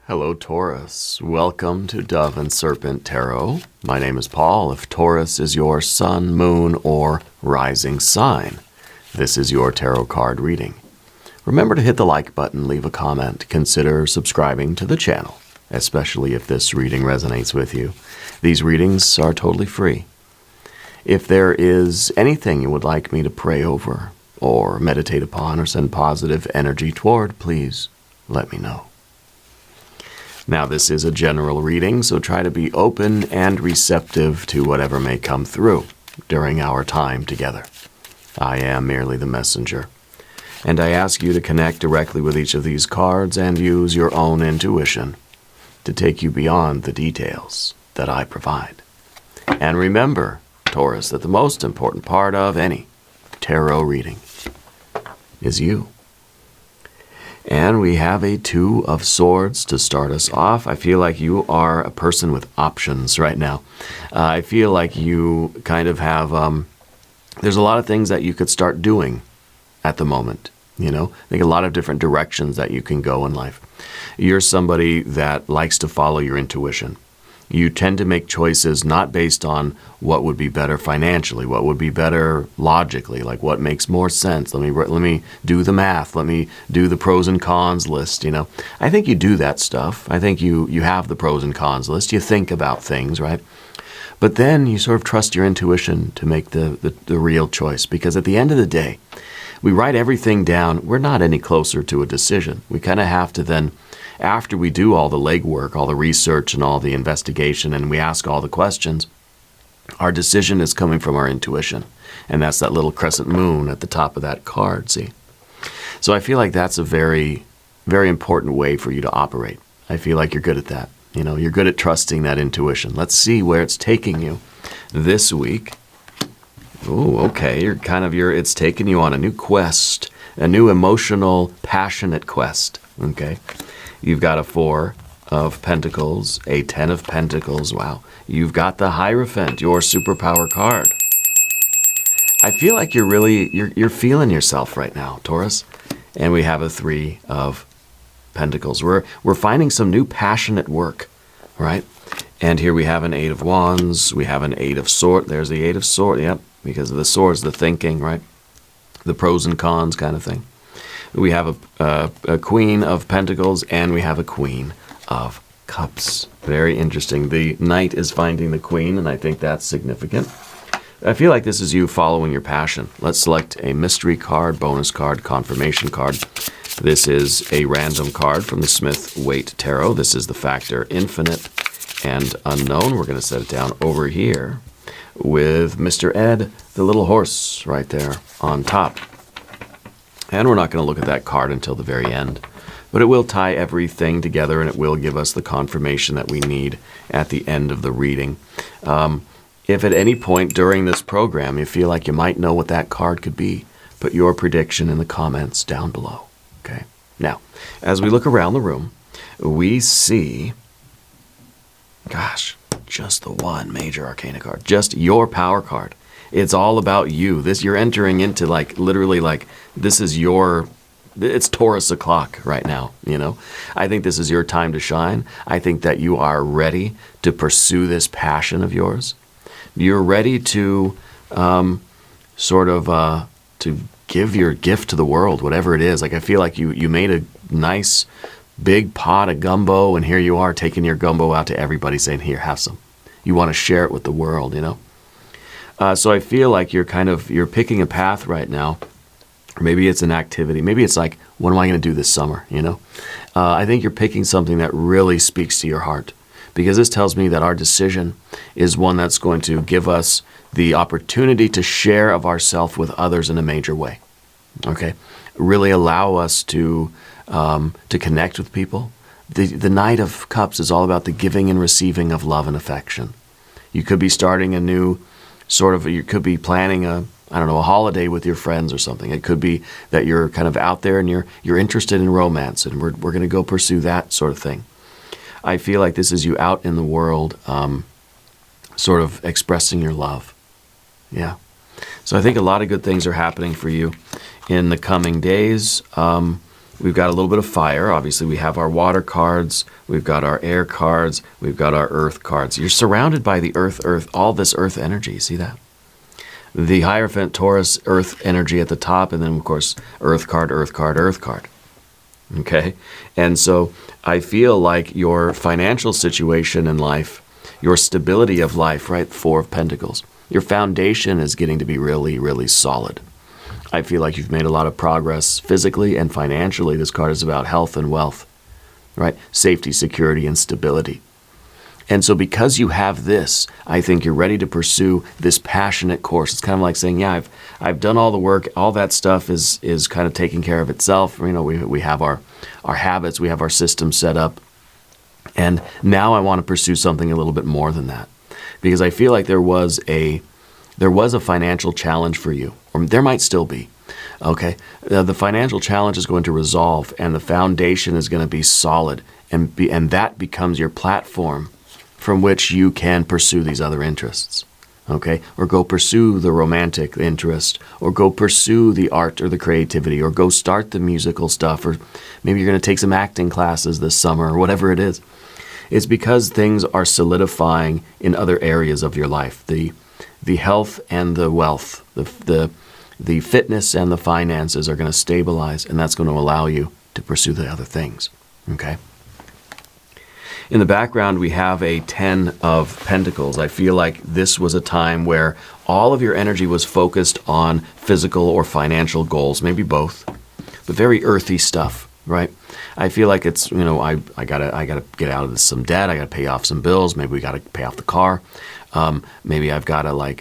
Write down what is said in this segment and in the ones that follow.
Hello, Taurus. Welcome to Dove and Serpent Tarot. My name is Paul. If Taurus is your sun, moon, or rising sign, this is your tarot card reading. Remember to hit the like button, leave a comment, consider subscribing to the channel, especially if this reading resonates with you. These readings are totally free. If there is anything you would like me to pray over, or meditate upon, or send positive energy toward, please let me know. Now, this is a general reading, so try to be open and receptive to whatever may come through during our time together. I am merely the messenger, and I ask you to connect directly with each of these cards and use your own intuition to take you beyond the details that I provide. And remember, Taurus, that the most important part of any tarot reading is you. And we have a Two of Swords to start us off. I feel like you are a person with options right now. I feel like you kind of have, there's a lot of things that you could start doing at the moment. You know, I think a lot of different directions that you can go in life. You're somebody that likes to follow your intuition. You tend to make choices not based on what would be better financially, what would be better logically, like what makes more sense. Let me do the math. Let me do the pros and cons list. You know, I think you do that stuff. I think you have the pros and cons list. You think about things, right? But then you sort of trust your intuition to make the real choice, because at the end of the day, we write everything down. We're not any closer to a decision. We kind of have to then, after we do all the legwork, all the research and all the investigation, and we ask all the questions, our decision is coming from our intuition. And that's that little crescent moon at the top of that card, see? So I feel like that's a very, very important way for you to operate. I feel like you're good at that. You know, you're good at trusting that intuition. Let's see where it's taking you this week. Oh, okay. It's taking you on a new quest, a new emotional, passionate quest. Okay. You've got a Four of Pentacles, a Ten of Pentacles. Wow. You've got the Hierophant, your superpower card. I feel like you're feeling yourself right now, Taurus. And we have a Three of Pentacles. We're finding some new passionate work, right? And here we have an Eight of Wands. We have an Eight of Swords. There's the Eight of Swords. Yep, because of the swords, the thinking, right? The pros and cons kind of thing. We have a Queen of Pentacles, and we have a Queen of Cups. Very interesting. The Knight is finding the Queen, and I think that's significant. I feel like this is you following your passion. Let's select a mystery card, bonus card, confirmation card. This is a random card from the Smith-Waite Tarot. This is the factor Infinite and Unknown. We're going to set it down over here with Mr. Ed, the little horse, right there on top. And we're not going to look at that card until the very end. But it will tie everything together, and it will give us the confirmation that we need at the end of the reading. If at any point during this program you feel like you might know what that card could be, put your prediction in the comments down below. Okay. Now, as we look around the room, we see, gosh, just the one major arcana card, just your power card. It's all about you. You're entering into literally this is it's Taurus o'clock right now, you know. I think this is your time to shine. I think that you are ready to pursue this passion of yours. You're ready to to give your gift to the world, whatever it is. Like, I feel like you made a nice big pot of gumbo, and here you are taking your gumbo out to everybody saying, here, have some. You want to share it with the world, you know. So I feel like you're picking a path right now. Or maybe it's an activity. Maybe it's like, what am I going to do this summer, you know? I think you're picking something that really speaks to your heart, because this tells me that our decision is one that's going to give us the opportunity to share of ourselves with others in a major way, okay? Really allow us to connect with people. The Knight of Cups is all about the giving and receiving of love and affection. You could be starting a new you could be planning a holiday with your friends or something. It could be that you're kind of out there and you're interested in romance, and we're going to go pursue that sort of thing. I feel like this is you out in the world, sort of expressing your love. Yeah. So I think a lot of good things are happening for you in the coming days. we've got a little bit of fire. Obviously, we have our water cards. We've got our air cards. We've got our earth cards. You're surrounded by the earth, all this earth energy. See that? The Hierophant, Taurus, earth energy at the top, and then, of course, earth card, earth card, earth card. Okay? And so I feel like your financial situation in life, your stability of life, right? Four of Pentacles. Your foundation is getting to be really, really solid. I feel like you've made a lot of progress physically and financially. This card is about health and wealth, right? Safety, security, and stability. And so because you have this, I think you're ready to pursue this passionate course. It's kind of like saying, yeah, I've done all the work. All that stuff is kind of taking care of itself. You know, we have our habits. We have our system set up. And now I want to pursue something a little bit more than that. Because I feel like there was a financial challenge for you, or there might still be. Okay, the financial challenge is going to resolve, and the foundation is going to be solid, and that becomes your platform from which you can pursue these other interests. Okay, or go pursue the romantic interest, or go pursue the art or the creativity, or go start the musical stuff, or maybe you're going to take some acting classes this summer, or whatever it is. It's because things are solidifying in other areas of your life. The health and the wealth, the fitness and the finances are going to stabilize, and that's going to allow you to pursue the other things. Okay? In the background, we have a 10 of Pentacles. I feel like this was a time where all of your energy was focused on physical or financial goals, maybe both, but very earthy stuff, right? I feel like it's, you know, I gotta get out of some debt. I gotta pay off some bills. Maybe we gotta pay off the car. Maybe I've gotta I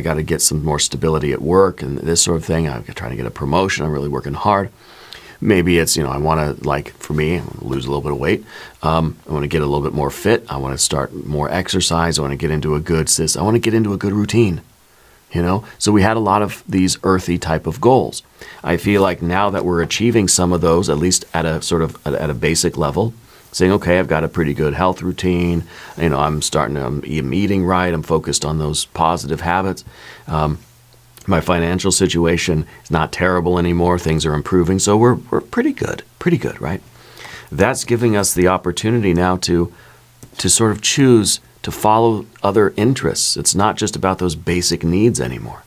gotta get some more stability at work and this sort of thing. I'm trying to get a promotion. I'm really working hard. Maybe it's, I want to, like, for me, I want to lose a little bit of weight. I want to get a little bit more fit. I want to start more exercise. I want to get into a good I want to get into a good routine. So we had a lot of these earthy type of goals. I feel like now that we're achieving some of those, at least at a sort of at a basic level, saying, okay, I've got a pretty good health routine. I'm eating right. I'm focused on those positive habits. My financial situation is not terrible anymore. Things are improving. So we're pretty good, right? That's giving us the opportunity now to sort of choose to follow other interests. It's not just about those basic needs anymore.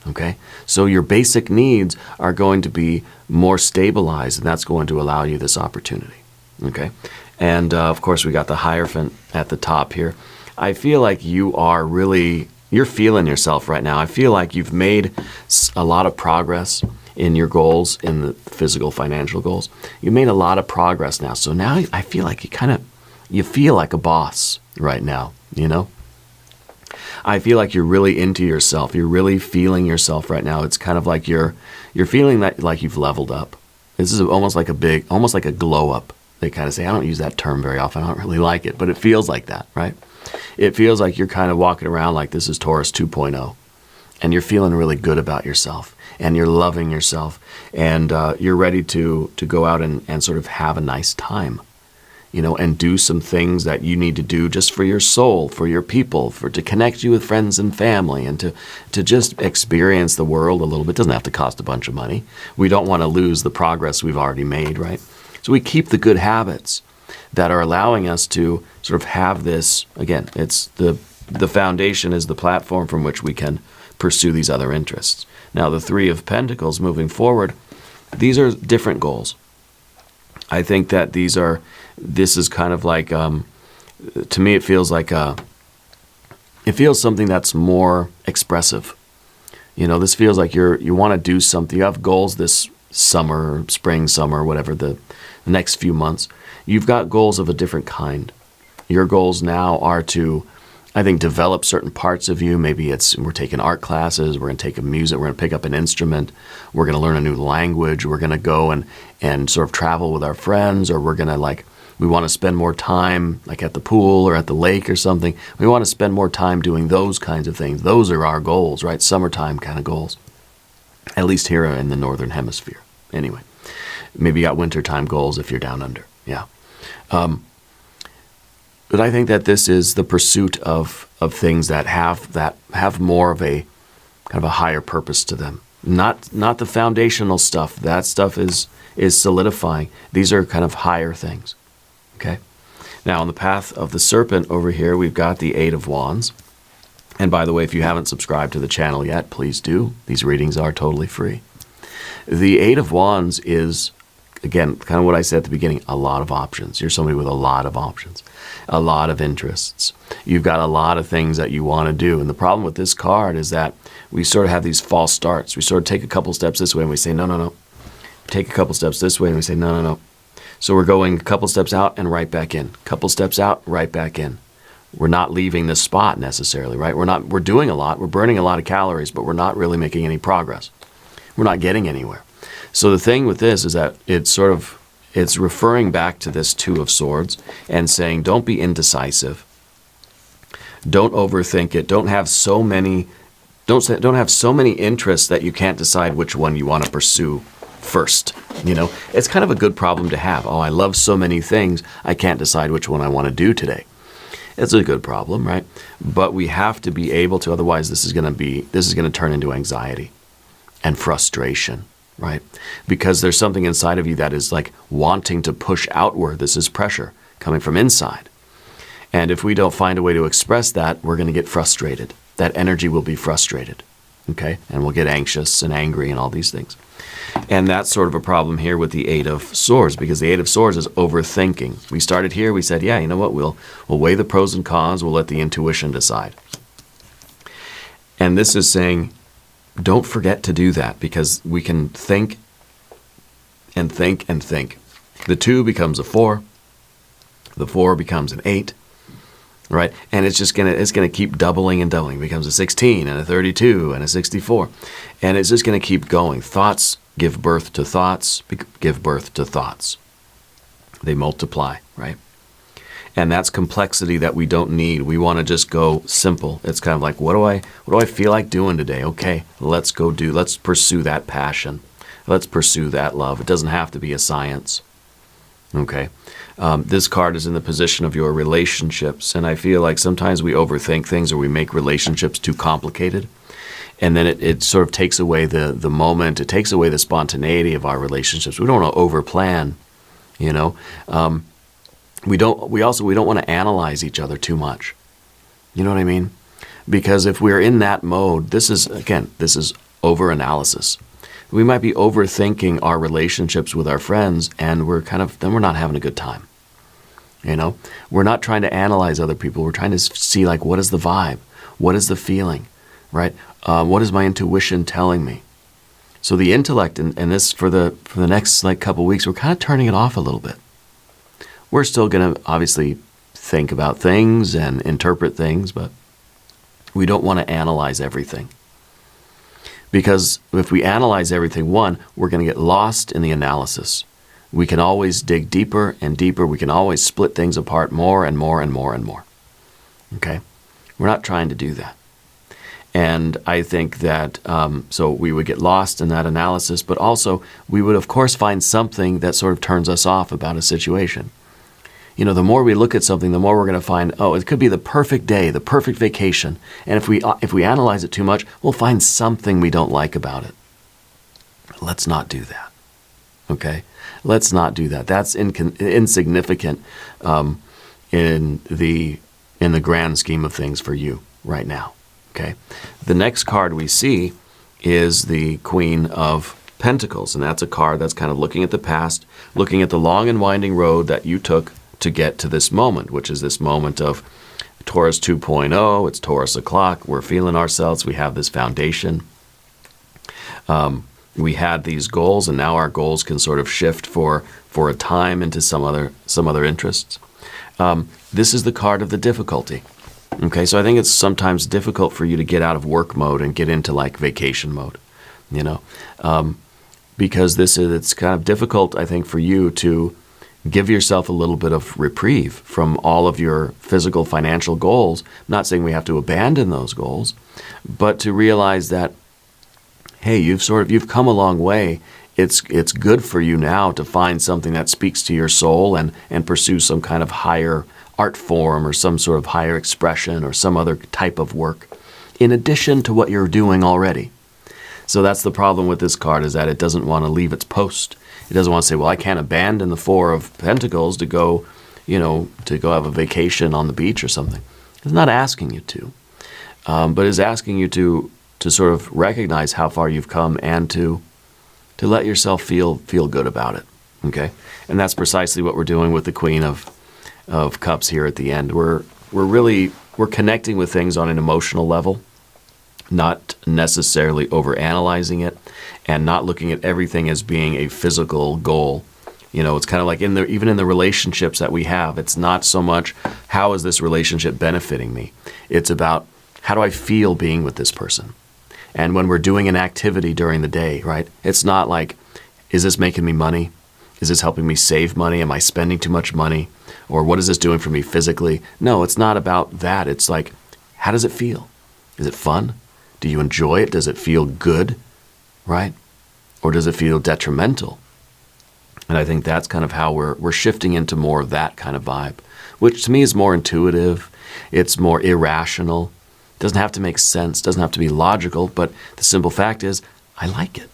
Okay? So your basic needs are going to be more stabilized, and that's going to allow you this opportunity. Okay? And of course, we got the Hierophant at the top here. I feel like you're feeling yourself right now. I feel like you've made a lot of progress in your goals, in the physical, financial goals. You made a lot of progress now. So now I feel like you feel like a boss right now, I feel like you're really into yourself. You're really feeling yourself right now. It's kind of like you're feeling that like you've leveled up. This is almost like a glow up. They kind of say, I don't use that term very often. I don't really like it, but it feels like that, right? It feels like you're kind of walking around like this is Taurus 2.0, and you're feeling really good about yourself, and you're loving yourself, and you're ready to go out and sort of have a nice time, and do some things that you need to do just for your soul, for your people, to connect you with friends and family, and to just experience the world a little bit. It doesn't have to cost a bunch of money. We don't want to lose the progress we've already made, right? So we keep the good habits that are allowing us to sort of have this, again, it's the foundation is the platform from which we can pursue these other interests. Now, the Three of Pentacles moving forward, these are different goals. I think that this is kind of like, to me, it feels something that's more expressive. This feels like you want to do something. You have goals this summer, spring, summer, whatever, the next few months. You've got goals of a different kind. Your goals now are to, I think, develop certain parts of you. Maybe we're taking art classes, we're going to take music, we're going to pick up an instrument, we're going to learn a new language, we're going to go and sort of travel with our friends, or we're going to we want to spend more time at the pool or at the lake or something. We want to spend more time doing those kinds of things. Those are our goals, right? Summertime kind of goals. At least here in the Northern Hemisphere. Anyway, maybe you got wintertime goals if you're down under. Yeah. But I think that this is the pursuit of things that have more of a kind of a higher purpose to them. Not the foundational stuff. That stuff is solidifying. These are kind of higher things. Okay? Now, on the path of the serpent over here, we've got the Eight of Wands. And by the way, if you haven't subscribed to the channel yet, please do. These readings are totally free. The Eight of Wands is, again, kind of what I said at the beginning, a lot of options. You're somebody with a lot of options, a lot of interests. You've got a lot of things that you want to do. And the problem with this card is that we sort of have these false starts. We sort of take a couple steps this way and we say, no, no, no. Take a couple steps this way and we say, no, no, no. So we're going a couple steps out and right back in. Couple steps out, right back in. We're not leaving this spot necessarily, right? We're doing a lot. We're burning a lot of calories, but we're not really making any progress. We're not getting anywhere. So the thing with this is that it's referring back to this Two of Swords and saying, don't be indecisive. Don't overthink it. Don't have so many interests that you can't decide which one you want to pursue first. You know, it's kind of a good problem to have. Oh, I love so many things, I can't decide which one I want to do today. It's a good problem, right? But we have to be able to, otherwise this is going to turn into anxiety and frustration, right? Because there's something inside of you that is like wanting to push outward. This is pressure coming from inside. And if we don't find a way to express that, we're going to get frustrated. That energy will be frustrated, okay? And we'll get anxious and angry and all these things. And that's sort of a problem here with the Eight of Swords, because the Eight of Swords is overthinking. We started here, we said, yeah, you know what, we'll weigh the pros and cons, we'll let the intuition decide. And this is saying, don't forget to do that, because we can think and think and think. The 2 becomes a 4, the 4 becomes an 8, right? And it's just gonna keep doubling and doubling. It becomes a 16 and a 32 and a 64. And it's just gonna keep going. Thoughts give birth to thoughts, give birth to thoughts. They multiply, right? And that's complexity that we don't need. We want to just go simple. It's kind of like, what do I feel like doing today? Okay, let's pursue that passion. Let's pursue that love. It doesn't have to be a science. Okay. This card is in the position of your relationships, and I feel like sometimes we overthink things, or we make relationships too complicated, and then it sort of takes away the moment. It takes away the spontaneity of our relationships. We don't want to overplan, you know. We don't want to analyze each other too much. You know what I mean? Because if we're in that mode, this is over-analysis. We might be overthinking our relationships with our friends, and then we're not having a good time. You know, we're not trying to analyze other people. We're trying to see, like, what is the vibe? What is the feeling, right? What is my intuition telling me? So the intellect, and this for the next couple weeks, we're kind of turning it off a little bit. We're still going to obviously think about things and interpret things, but we don't want to analyze everything. Because if we analyze everything, we're going to get lost in the analysis. We can always dig deeper and deeper. We can always split things apart more and more and more and more. Okay? We're not trying to do that. And I think that, so we would get lost in that analysis, but also we would, of course, find something that sort of turns us off about a situation. You know, the more we look at something, the more we're going to find, oh, it could be the perfect day, the perfect vacation. And if we analyze it too much, we'll find something we don't like about it. Let's not do that. Okay? Let's not do that. That's insignificant in the grand scheme of things for you right now. Okay? The next card we see is the Queen of Pentacles, and that's a card that's kind of looking at the past, looking at the long and winding road that you took to get to this moment, which is this moment of Taurus 2.0. It's Taurus o'clock. We're feeling ourselves. We have this foundation. We had these goals, and now our goals can sort of shift for a time into some other interests. This is the card of the difficulty. Okay, so I think it's sometimes difficult for you to get out of work mode and get into like vacation mode, you know, because it's kind of difficult, I think, for you to give yourself a little bit of reprieve from all of your physical, financial goals. I'm not saying we have to abandon those goals, but to realize that, hey, you've come a long way. It's good for you now to find something that speaks to your soul and pursue some kind of higher art form or some sort of higher expression or some other type of work in addition to what you're doing already. So that's the problem with this card, is that it doesn't want to leave its post. It doesn't want to say, well, I can't abandon the Four of Pentacles to go, to go have a vacation on the beach or something. It's not asking you to, but it's asking you to sort of recognize how far you've come and to let yourself feel good about it. Okay, and that's precisely what we're doing with the Queen of Cups here at the end. We're connecting with things on an emotional level, not necessarily overanalyzing it, and not looking at everything as being a physical goal. It's kind of like even in the relationships that we have, it's not so much how is this relationship benefiting me. It's about how do I feel being with this person. And when we're doing an activity during the day, right, it's not like, is this making me money? Is this helping me save money? Am I spending too much money? Or what is this doing for me physically? No, it's not about that. It's like, how does it feel? Is it fun? Do you enjoy it? Does it feel good, right? Or does it feel detrimental? And I think that's kind of how we're shifting into more of that kind of vibe, which to me is more intuitive. It's more irrational. It doesn't have to make sense. It doesn't have to be logical. But the simple fact is, I like it.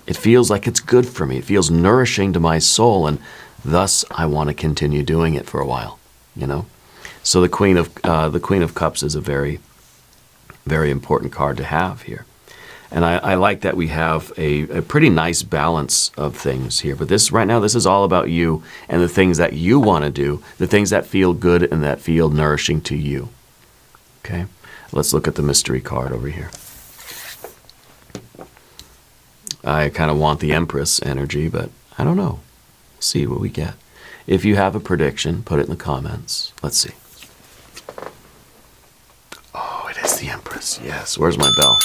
It feels like it's good for me. It feels nourishing to my soul, and thus I want to continue doing it for a while. So the Queen of Cups is a very, very important card to have here. And I like that we have a pretty nice balance of things here. But right now, this is all about you and the things that you want to do, the things that feel good and that feel nourishing to you. Okay, let's look at the mystery card over here. I kind of want the Empress energy, but I don't know. See what we get. If you have a prediction, put it in the comments. Let's see. Oh, it is the Empress. Yes, where's my bell?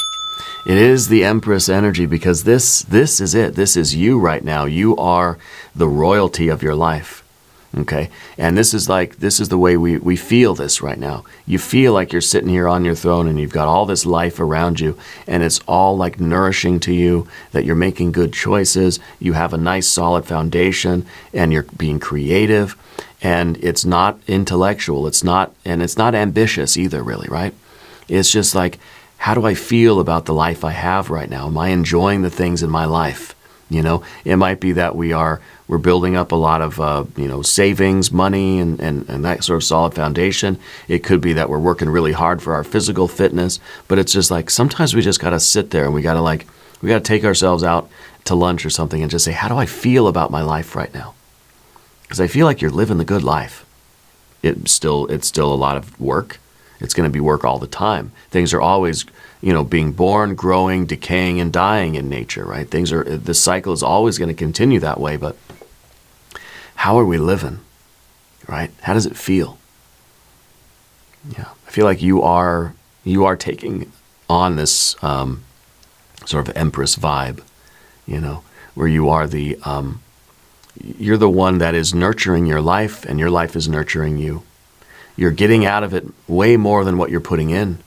It is the Empress energy, because this is it. This is you right now. You are the royalty of your life. Okay? And this is the way we feel this right now. You feel like you're sitting here on your throne and you've got all this life around you, and it's all like nourishing to you, that you're making good choices, you have a nice solid foundation, and you're being creative, and it's not intellectual, it's not ambitious either, really, right? It's just like, how do I feel about the life I have right now? Am I enjoying the things in my life? It might be that we're building up a lot of savings, money, and that sort of solid foundation. It could be that we're working really hard for our physical fitness, but it's just like sometimes we just got to sit there and we got to take ourselves out to lunch or something and just say, how do I feel about my life right now? Because I feel like you're living the good life. It's still a lot of work. It's going to be work all the time. Things are always, being born, growing, decaying, and dying in nature, right? The cycle is always going to continue that way, but how are we living, right? How does it feel? Yeah, I feel like you are taking on this sort of Empress vibe, where you are you're the one that is nurturing your life, and your life is nurturing you. You're getting out of it way more than what you're putting in.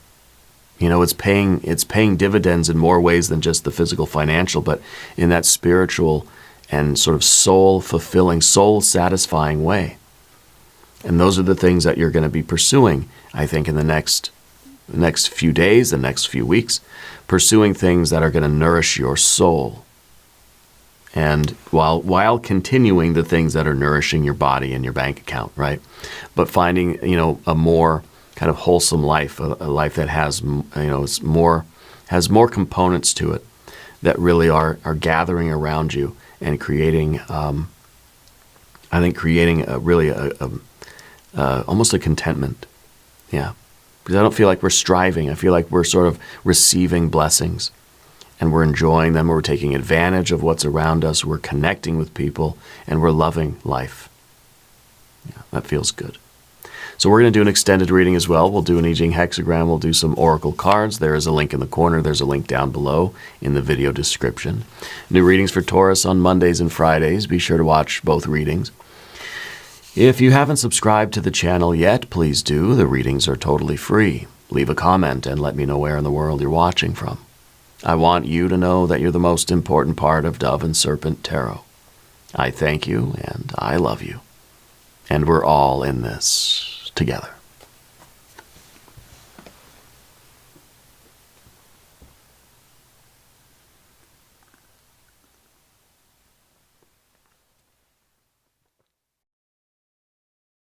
It's paying dividends in more ways than just the physical, financial, but in that spiritual and sort of soul-fulfilling, soul-satisfying way. And those are the things that you're going to be pursuing, I think, in the next few days, the next few weeks, pursuing things that are going to nourish your soul. And while continuing the things that are nourishing your body and your bank account, right? But finding, a more kind of wholesome life, a life that has, has more components to it that really are gathering around you and creating, I think, creating almost a contentment. Yeah. Because I don't feel like we're striving. I feel like we're sort of receiving blessings. And we're enjoying them, we're taking advantage of what's around us, we're connecting with people, and we're loving life. Yeah, that feels good. So we're going to do an extended reading as well. We'll do an I Ching hexagram, we'll do some oracle cards. There is a link in the corner, there's a link down below in the video description. New readings for Taurus on Mondays and Fridays. Be sure to watch both readings. If you haven't subscribed to the channel yet, please do. The readings are totally free. Leave a comment and let me know where in the world you're watching from. I want you to know that you're the most important part of Dove and Serpent Tarot. I thank you and I love you. And we're all in this together.